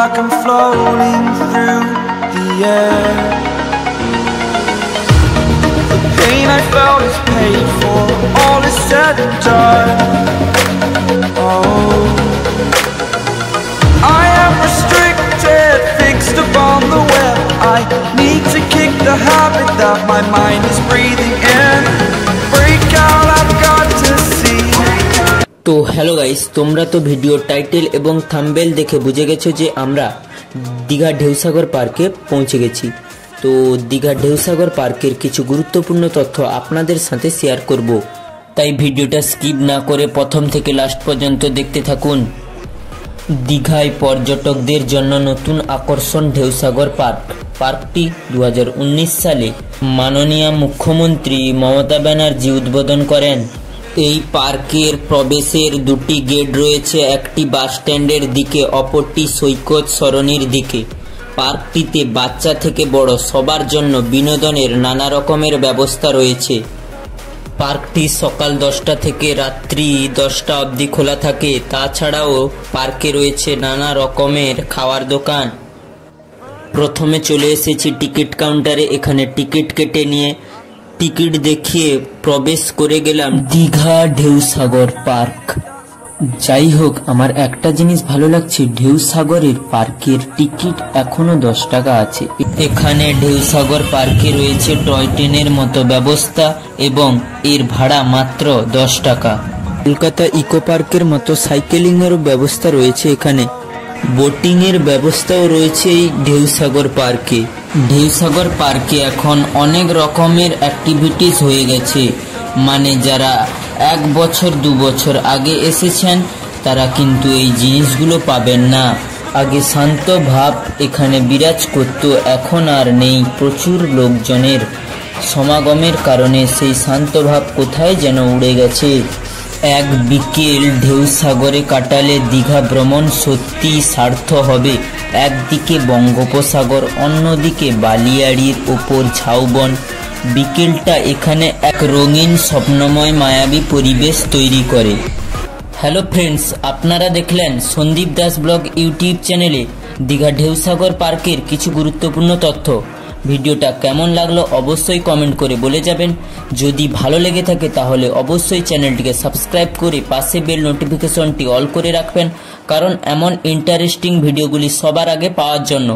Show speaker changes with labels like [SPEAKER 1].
[SPEAKER 1] like I'm floating through the air. The pain I felt is paid for, all is said and done. Oh, I am restricted, fixed upon the web. I need to kick the habit that my mind is breathing in. Break out, I've got to see.
[SPEAKER 2] তো hello guys, তোমরা তো video title এবং thumbnail দেখে বুঝে গেছো যে আমরা দীঘা ঢেউসাগর পার্কে পৌঁছে গেছি। তো দীঘা ঢেউসাগর পার্কের কিছু গুরুত্বপূর্ণ তথ্য আপনাদের সাথে শেয়ার করব, তাই ভিডিওটা স্কিপ না করে প্রথম থেকে লাস্ট পর্যন্ত দেখতে থাকুন। দীঘায় পর্যটকদের জন্য নতুন আকর্ষণ ঢেউসাগর পার্ক। পার্কটি 2019 সালে মাননীয় মুখ্যমন্ত্রী মমতা ব্যানার্জি উদ্বোধন করেন। এই পার্কের প্রবেশের দুটি গেট রয়েছে, একটি বাস স্ট্যান্ডের দিকে, অপরটি সৈকত সরণির দিকে। পার্কটিতে বাচ্চা থেকে বড় সবার জন্য বিনোদনের নানা রকমের ব্যবস্থা রয়েছে। পার্কটি সকাল 10টা থেকে রাত্রি 10টা অবধি খোলা থাকে। তাছাড়াও পার্কে রয়েছে নানা রকমের খাওয়ার দোকান। প্রথমে চলে এসেছি টিকিট কাউন্টারে। এখানে টিকিট কেটে নিয়ে টিকিট দেখিয়ে প্রবেশ করে গেলাম দীঘা ঢেউসাগর পার্ক। যাই হোক, আমার একটা জিনিস ভালো লাগছে, ঢেউসাগরের পার্কের টিকিট এখনো 10 টাকা আছে। এখানে ঢেউসাগর পার্কে রয়েছে টয় ট্রেনের মতো ব্যবস্থা এবং এর ভাড়া মাত্র 10 টাকা। কলকাতা ইকো পার্কের মতো সাইকেলিং এর ব্যবস্থা রয়েছে এখানে। বোটিং এর ব্যবস্থাও রয়েছে এই ঢেউসাগর পার্কে। ঢেউসাগর পার্কে এখন অনেক রকমের অ্যাক্টিভিটিস হয়ে গেছে, মানে যারা 1 বছর 2 বছর আগে এসেছেন তারা কিন্তু এই জিনিসগুলো পাবেন না। আগে শান্ত ভাব এখানে বিরাজ করত, এখন আর নেই। প্রচুর লোকজনের সমাগমের কারণে সেই শান্ত ভাব কোথায় যেন উড়ে গেছে। এক বিকেল ঢেউসাগরে কাটালে দীঘা ভ্রমণ সত্যি সার্থ হবে। একদিকে বঙ্গোপসাগর, অন্যদিকে বালিয়াড়ির ওপর ঝাউবন। বিকেলটা এখানে এক রঙিন স্বপ্নময় মায়াবী পরিবেশ তৈরি করে। হ্যালো ফ্রেন্ডস, আপনারা দেখলেন সন্দীপ দাস ব্লগ ইউটিউব চ্যানেলে দীঘা ঢেউসাগর পার্কের কিছু গুরুত্বপূর্ণ তথ্য। ভিডিওটা কেমন লাগলো অবশ্যই কমেন্ট করে বলে যাবেন। যদি ভালো লেগে থাকে তাহলে অবশ্যই চ্যানেলটিকে সাবস্ক্রাইব করে পাশে বেল নোটিফিকেশনটি অল করে রাখবেন, কারণ এমন ইন্টারেস্টিং ভিডিওগুলি সবার আগে পাওয়ার জন্য।